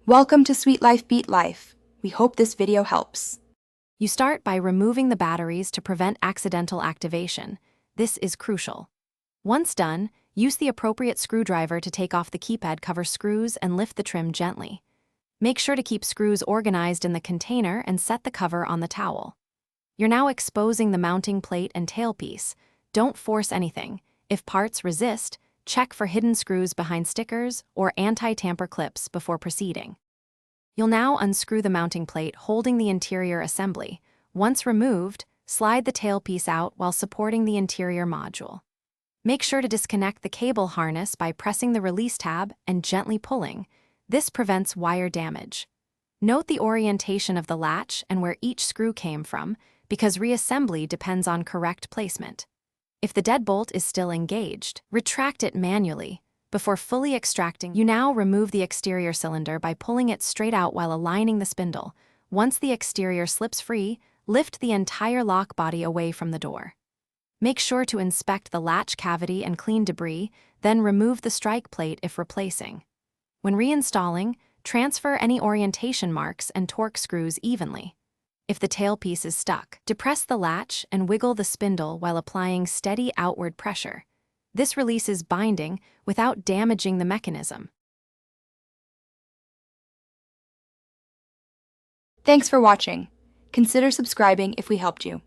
Welcome to Sweet Life Beat Life. We hope this video helps. You start by removing the batteries to prevent accidental activation. This is crucial. Once done, use the appropriate screwdriver to take off the keypad cover screws and lift the trim gently. Make sure to keep screws organized in the container and set the cover on the towel. You're now exposing the mounting plate and tailpiece. Don't force anything. If parts resist, check for hidden screws behind stickers or anti-tamper clips before proceeding. You'll now unscrew the mounting plate holding the interior assembly. Once removed, slide the tailpiece out while supporting the interior module. Make sure to disconnect the cable harness by pressing the release tab and gently pulling. This prevents wire damage. Note the orientation of the latch and where each screw came from, because reassembly depends on correct placement. If the deadbolt is still engaged, retract it manually. Before fully extracting, you now remove the exterior cylinder by pulling it straight out while aligning the spindle. Once the exterior slips free, lift the entire lock body away from the door. Make sure to inspect the latch cavity and clean debris, then remove the strike plate if replacing. When reinstalling, transfer any orientation marks and torque screws evenly. If the tailpiece is stuck, depress the latch and wiggle the spindle while applying steady outward pressure. This releases binding without damaging the mechanism. Thanks for watching. Consider subscribing if we helped you.